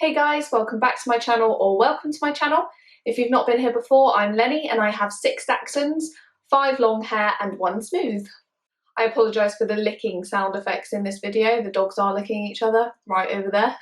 Hey guys, welcome back to my channel, or welcome to my channel. If you've not been here before, I'm Lenny and I have 6 Dachshunds, 5 long hair and 1 smooth. I apologise for the licking sound effects in this video. The dogs are licking each other right over there.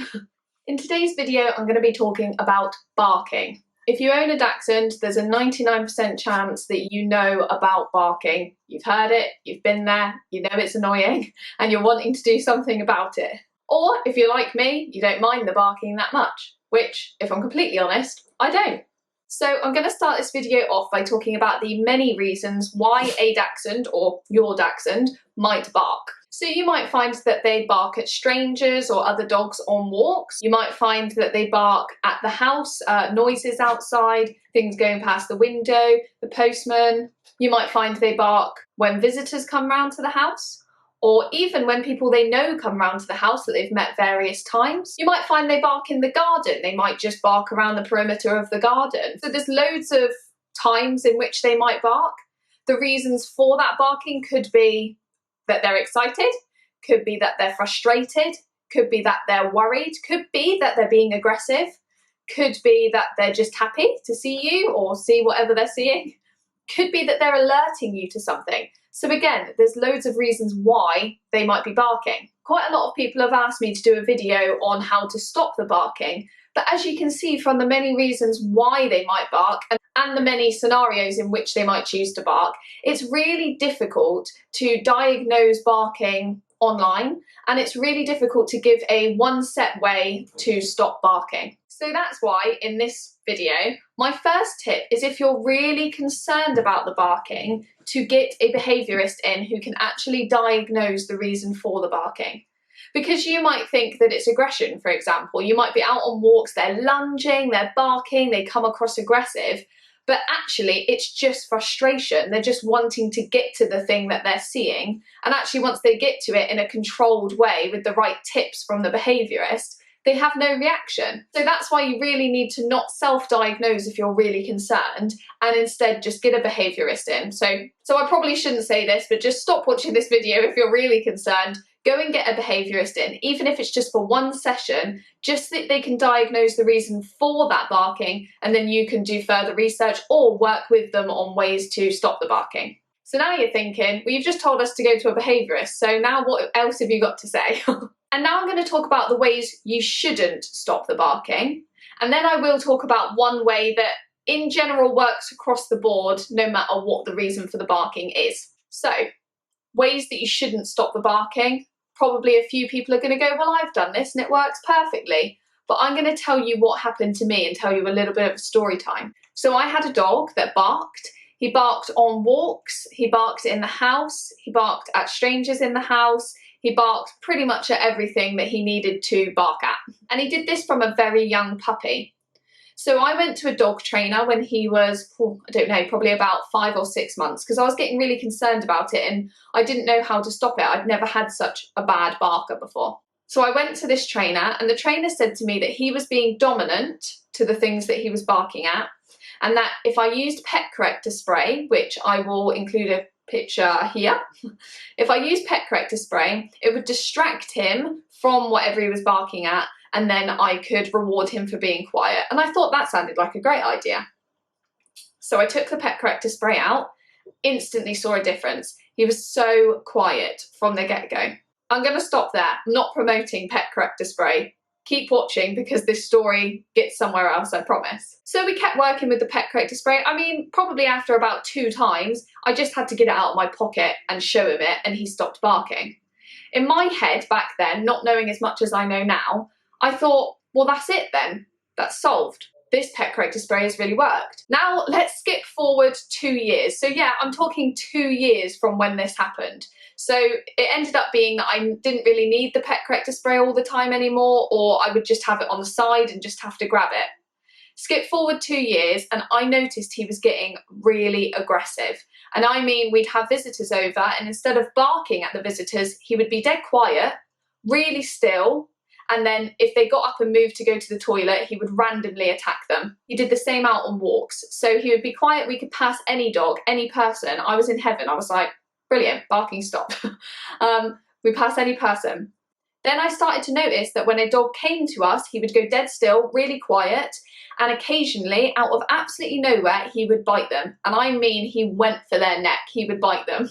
In today's video, I'm going to be talking about barking. If you own a Dachshund, there's a 99% chance that you know about barking. You've heard it, you've been there, you know it's annoying, and you're wanting to do something about it. Or, if you're like me, you don't mind the barking that much, which, if I'm completely honest, I don't. So I'm going to start this video off by talking about the many reasons why a Dachshund, or your Dachshund, might bark. So you might find that they bark at strangers or other dogs on walks. You might find that they bark at the house, noises outside, things going past the window, the postman. You might find they bark when visitors come round to the house, or even when people they know come round to the house that they've met various times. You might find they bark in the garden. They might just bark around the perimeter of the garden. So there's loads of times in which they might bark. The reasons for that barking could be that they're excited, could be that they're frustrated, could be that they're worried, could be that they're being aggressive, could be that they're just happy to see you or see whatever they're seeing, could be that they're alerting you to something. So again, there's loads of reasons why they might be barking. Quite a lot of people have asked me to do a video on how to stop the barking, but as you can see from the many reasons why they might bark and the many scenarios in which they might choose to bark, it's really difficult to diagnose barking online, and it's really difficult to give a one set way to stop barking. So that's why in this video, my first tip is, if you're really concerned about the barking, to get a behaviourist in who can actually diagnose the reason for the barking. Because you might think that it's aggression, for example. You might be out on walks, they're lunging, they're barking, they come across aggressive, but actually it's just frustration. They're just wanting to get to the thing that they're seeing, and actually once they get to it in a controlled way with the right tips from the behaviourist, they have no reaction. So that's why you really need to not self-diagnose if you're really concerned, and instead just get a behaviourist in. So I probably shouldn't say this, but just stop watching this video if you're really concerned. Go and get a behaviourist in, even if it's just for one session, just so that they can diagnose the reason for that barking, and then you can do further research or work with them on ways to stop the barking. So now you're thinking, well, you've just told us to go to a behaviourist, so now what else have you got to say? And now I'm going to talk about the ways you shouldn't stop the barking. And then I will talk about one way that in general works across the board, no matter what the reason for the barking is. So, ways that you shouldn't stop the barking. Probably a few people are going to go, well, I've done this and it works perfectly. But I'm going to tell you what happened to me and tell you a little bit of a story time. So I had a dog that barked. He barked on walks, he barked in the house, he barked at strangers in the house, he barked pretty much at everything that he needed to bark at. And he did this from a very young puppy. So I went to a dog trainer when he was, I don't know, probably about 5 or 6 months, because I was getting really concerned about it and I didn't know how to stop it. I'd never had such a bad barker before. So I went to this trainer, and the trainer said to me that he was being dominant to the things that he was barking at, and that if I used pet corrector spray, which I will include a picture here, if I used pet corrector spray, it would distract him from whatever he was barking at, and then I could reward him for being quiet. And I thought that sounded like a great idea. So I took the pet corrector spray out, instantly saw a difference. He was so quiet from the get-go. I'm going to stop there. I'm not promoting pet corrector spray. Keep watching, because this story gets somewhere else, I promise. So we kept working with the pet corrector spray. I mean, probably after about 2 times, I just had to get it out of my pocket and show him it, and he stopped barking. In my head back then, not knowing as much as I know now, I thought, well, that's it then. That's solved. This pet corrector spray has really worked. Now let's skip forward 2 years. So yeah, I'm talking 2 years from when this happened. So it ended up being that I didn't really need the pet corrector spray all the time anymore, or I would just have it on the side and just have to grab it. Skip forward 2 years and I noticed he was getting really aggressive. And I mean, we'd have visitors over, and instead of barking at the visitors, he would be dead quiet, really still, and then if they got up and moved to go to the toilet, he would randomly attack them. He did the same out on walks. So he would be quiet, we could pass any dog, any person. I was in heaven. I was like, brilliant, barking stopped. We pass any person. Then I started to notice that when a dog came to us, he would go dead still, really quiet, and occasionally, out of absolutely nowhere, he would bite them. And I mean, he went for their neck, he would bite them.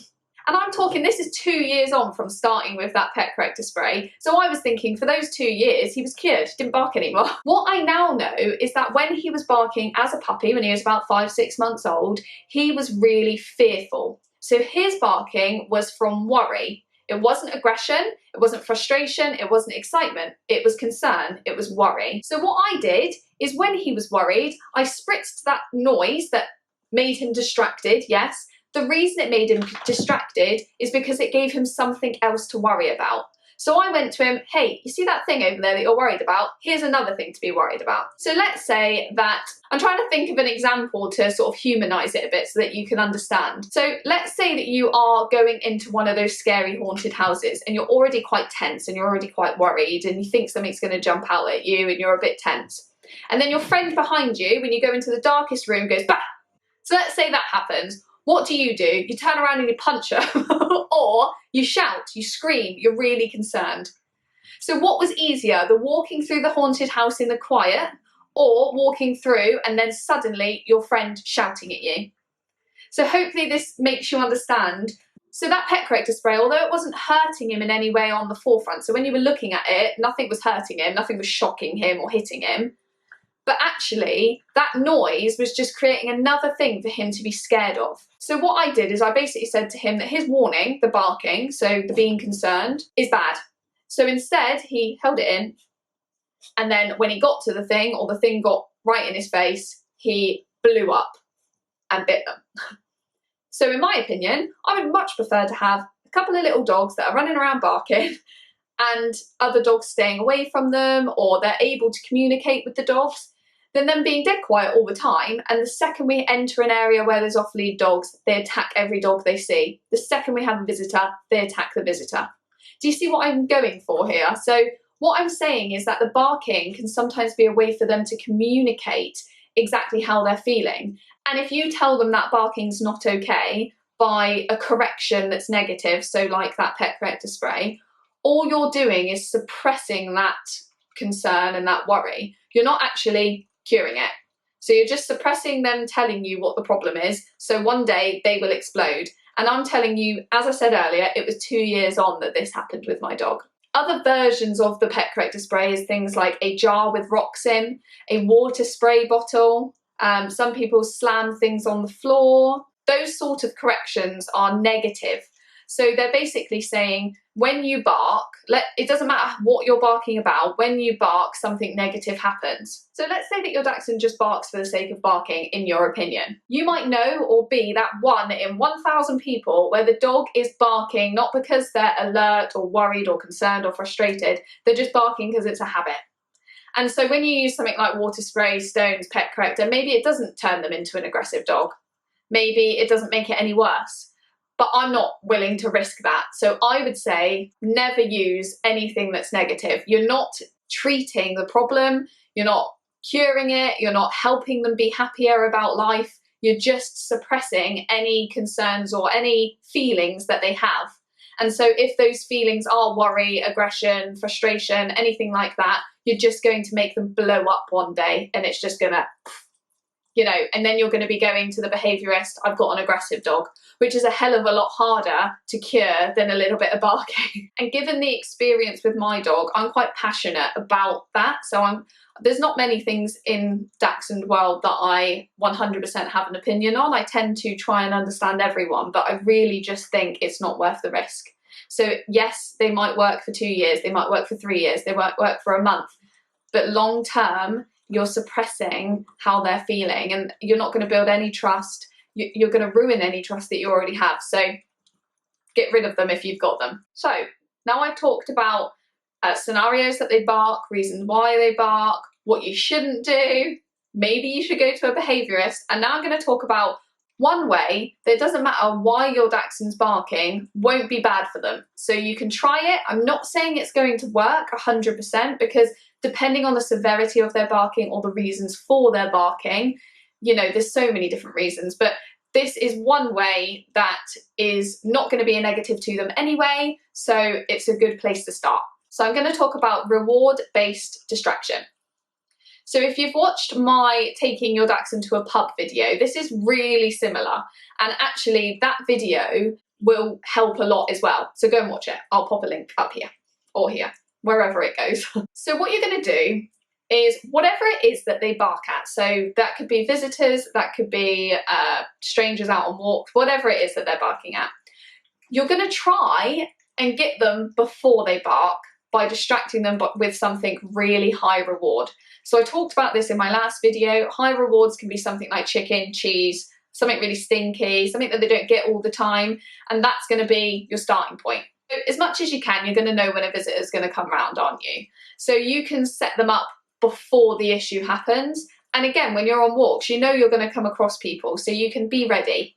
And I'm talking, this is 2 years on from starting with that pet corrector spray. So I was thinking for those 2 years, he was cured, didn't bark anymore. What I now know is that when he was barking as a puppy, when he was about 5-6 months old, he was really fearful. So his barking was from worry. It wasn't aggression, it wasn't frustration, it wasn't excitement, it was concern, it was worry. So what I did is when he was worried, I spritzed that noise that made him distracted, yes. The reason it made him distracted is because it gave him something else to worry about. So I went to him, hey, you see that thing over there that you're worried about? Here's another thing to be worried about. So let's say that, I'm trying to think of an example to sort of humanize it a bit so that you can understand. So let's say that you are going into one of those scary haunted houses and you're already quite tense and you're already quite worried and you think something's going to jump out at you and you're a bit tense. And then your friend behind you, when you go into the darkest room, goes, bah! So let's say that happens. What do? You turn around and you punch her, or you shout, you scream, you're really concerned. So what was easier, the walking through the haunted house in the quiet, or walking through and then suddenly your friend shouting at you? So hopefully this makes you understand. So that pet corrector spray, although it wasn't hurting him in any way on the forefront, so when you were looking at it, nothing was hurting him, nothing was shocking him or hitting him, but actually that noise was just creating another thing for him to be scared of. So what I did is I basically said to him that his warning, the barking, so the being concerned, is bad. So instead he held it in, and then when he got to the thing, or the thing got right in his face, he blew up and bit them. So in my opinion, I would much prefer to have a couple of little dogs that are running around barking and other dogs staying away from them, or they're able to communicate with the dogs, than them being dead quiet all the time. And the second we enter an area where there's off-lead dogs, they attack every dog they see. The second we have a visitor, they attack the visitor. Do you see what I'm going for here? So what I'm saying is that the barking can sometimes be a way for them to communicate exactly how they're feeling. And if you tell them that barking's not okay by a correction that's negative, so like that pet corrector spray, all you're doing is suppressing that concern and that worry. You're not actually curing it. So you're just suppressing them telling you what the problem is. So one day they will explode. And I'm telling you, as I said earlier, it was 2 years on that this happened with my dog. Other versions of the pet corrector spray is things like a jar with rocks in, a water spray bottle. Some people slam things on the floor. Those sort of corrections are negative. So they're basically saying when you bark, it doesn't matter what you're barking about, when you bark, something negative happens. So let's say that your Dachshund just barks for the sake of barking, in your opinion. You might know or be that 1 in 1,000 people where the dog is barking not because they're alert or worried or concerned or frustrated, they're just barking because it's a habit. And so when you use something like water spray, stones, pet corrector, maybe it doesn't turn them into an aggressive dog. Maybe it doesn't make it any worse. But I'm not willing to risk that. So I would say never use anything that's negative. You're not treating the problem, you're not curing it, you're not helping them be happier about life. You're just suppressing any concerns or any feelings that they have. And so if those feelings are worry, aggression, frustration, anything like that, you're just going to make them blow up one day, and it's just gonna, and then you're going to be going to the behaviourist, I've got an aggressive dog, which is a hell of a lot harder to cure than a little bit of barking. And given the experience with my dog, I'm quite passionate about that. So there's not many things in Dachshund world that I 100% have an opinion on. I tend to try and understand everyone, but I really just think it's not worth the risk. So yes, they might work for 2 years, they might work for 3 years, they might work for a month, but long term, you're suppressing how they're feeling, and you're not going to build any trust. You're going to ruin any trust that you already have. So get rid of them if you've got them. So now I've talked about scenarios that they bark, reasons why they bark, what you shouldn't do. Maybe you should go to a behaviourist. And now I'm going to talk about one way that it doesn't matter why your Dachshund's barking, won't be bad for them. So you can try it. I'm not saying it's going to work 100%, because depending on the severity of their barking or the reasons for their barking, there's so many different reasons, but this is one way that is not going to be a negative to them anyway, so it's a good place to start. So I'm going to talk about reward-based distraction. So if you've watched my taking your Dachshund to a pub video, this is really similar, and actually that video will help a lot as well. So go and watch it. I'll pop a link up here or here, wherever it goes. So what you're going to do is whatever it is that they bark at, so that could be visitors, that could be strangers out on walks, whatever it is that they're barking at, you're going to try and get them before they bark by distracting them with something really high reward. So I talked about this in my last video. High rewards can be something like chicken, cheese, something really stinky, something that they don't get all the time, and that's going to be your starting point. So as much as you can, you're going to know when a visitor is going to come round, aren't you? So you can set them up before the issue happens. And again, when you're on walks, you know you're going to come across people, so you can be ready.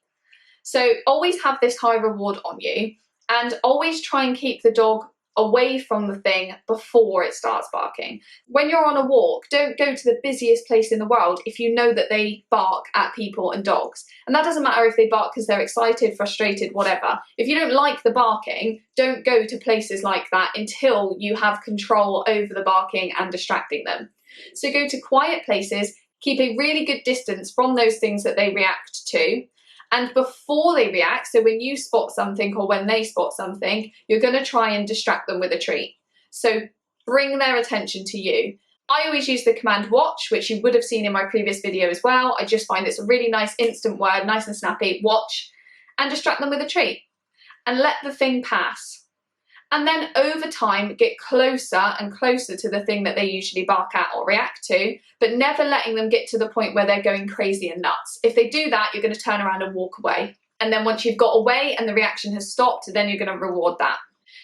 So always have this high reward on you, and always try and keep the dog away from the thing before it starts barking. When you're on a walk, don't go to the busiest place in the world if you know that they bark at people and dogs. And that doesn't matter if they bark because they're excited, frustrated, whatever. If you don't like the barking, don't go to places like that until you have control over the barking and distracting them. So go to quiet places, keep a really good distance from those things that they react to. And before they react, so when you spot something or when they spot something, you're going to try and distract them with a treat. So bring their attention to you. I always use the command watch, which you would have seen in my previous video as well. I just find it's a really nice instant word, nice and snappy, watch, and distract them with a treat. And let the thing pass. And then over time, get closer and closer to the thing that they usually bark at or react to, but never letting them get to the point where they're going crazy and nuts. If they do that, you're going to turn around and walk away. And then once you've got away and the reaction has stopped, then you're going to reward that.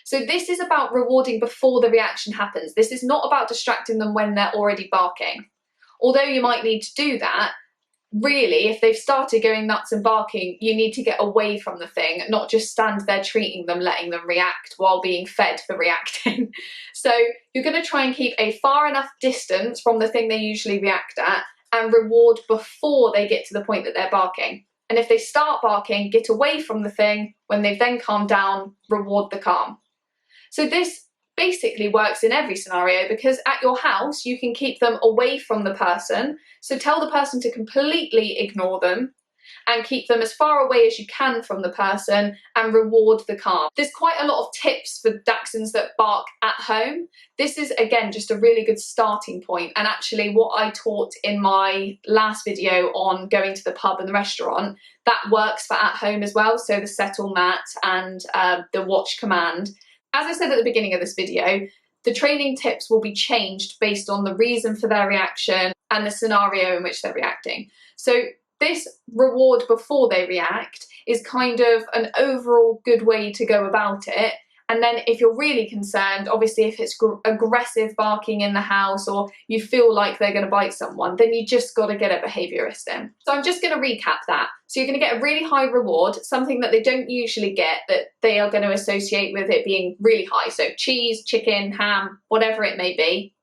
So this is about rewarding before the reaction happens. This is not about distracting them when they're already barking. Although you might need to do that, really, if they've started going nuts and barking, you need to get away from the thing, not just stand there treating them, letting them react while being fed for reacting. So you're going to try and keep a far enough distance from the thing they usually react at and reward before they get to the point that they're barking. And if they start barking, get away from the thing. When they've then calmed down, reward the calm. So this basically works in every scenario, because at your house you can keep them away from the person, so tell the person to completely ignore them and keep them as far away as you can from the person and reward the calm. There's quite a lot of tips for Dachshunds that bark at home. This is again just a really good starting point, and actually what I taught in my last video on going to the pub and the restaurant, that works for at home as well. So the settle mat and the watch command. As I said at the beginning of this video, the training tips will be changed based on the reason for their reaction and the scenario in which they're reacting. So this reward before they react is kind of an overall good way to go about it. And then if you're really concerned, obviously if it's aggressive barking in the house or you feel like they're going to bite someone, then you just got to get a behaviourist in. So I'm just going to recap that. So you're going to get a really high reward, something that they don't usually get that they are going to associate with it being really high. So cheese, chicken, ham, whatever it may be.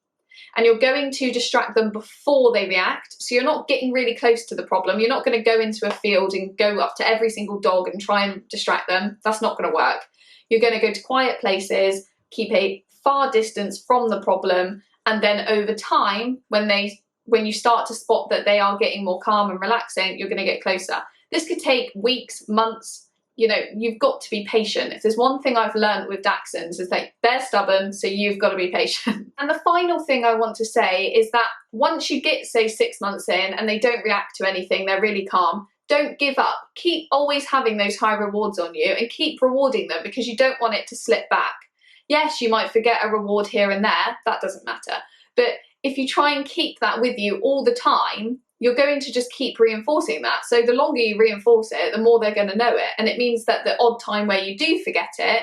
And you're going to distract them before they react. So you're not getting really close to the problem. You're not going to go into a field and go up to every single dog and try and distract them. That's not going to work. You're going to go to quiet places, keep a far distance from the problem, and then over time, when you start to spot that they are getting more calm and relaxing, you're going to get closer. This could take weeks, months. You know, you've got to be patient. If there's one thing I've learned with Dachshunds is that they're stubborn, so you've got to be patient. And the final thing I want to say is that once you get, say, 6 months in and they don't react to anything, they're really calm, don't give up. Keep always having those high rewards on you and keep rewarding them, because you don't want it to slip back. Yes, you might forget a reward here and there, that doesn't matter. But if you try and keep that with you all the time, you're going to just keep reinforcing that. So the longer you reinforce it, the more they're going to know it. And it means that the odd time where you do forget it,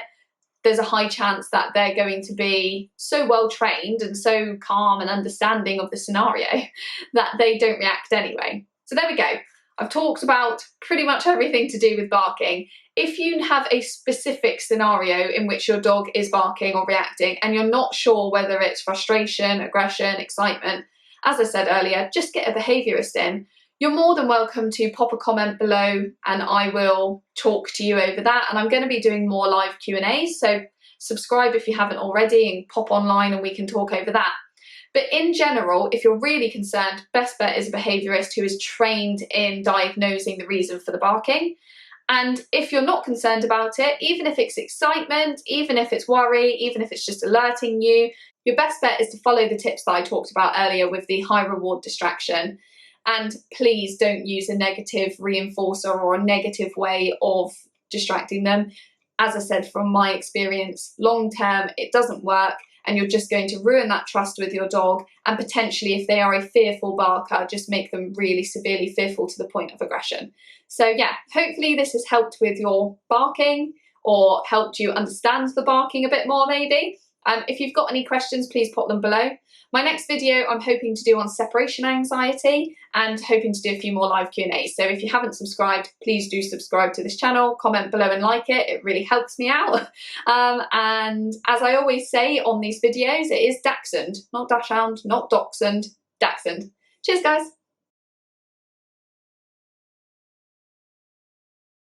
there's a high chance that they're going to be so well trained and so calm and understanding of the scenario that they don't react anyway. So there we go. I've talked about pretty much everything to do with barking. If you have a specific scenario in which your dog is barking or reacting and you're not sure whether it's frustration, aggression, excitement, as I said earlier, just get a behaviourist in. You're more than welcome to pop a comment below and I will talk to you over that. And I'm going to be doing more live Q&As, so subscribe if you haven't already and pop online and we can talk over that. But in general, if you're really concerned, best bet is a behaviourist who is trained in diagnosing the reason for the barking. And if you're not concerned about it, even if it's excitement, even if it's worry, even if it's just alerting you, your best bet is to follow the tips that I talked about earlier with the high reward distraction. And please don't use a negative reinforcer or a negative way of distracting them. As I said, from my experience, long term, it doesn't work, and you're just going to ruin that trust with your dog, and potentially, if they are a fearful barker, just make them really severely fearful to the point of aggression. So yeah, hopefully this has helped with your barking, or helped you understand the barking a bit more maybe. If you've got any questions, please pop them below. My next video I'm hoping to do on separation anxiety, and hoping to do a few more live Q&As. So if you haven't subscribed, please do subscribe to this channel, comment below and like it. It really helps me out. And as I always say on these videos, it is Dachshund, not Dachshund, not Dachshund, Dachshund. Cheers guys.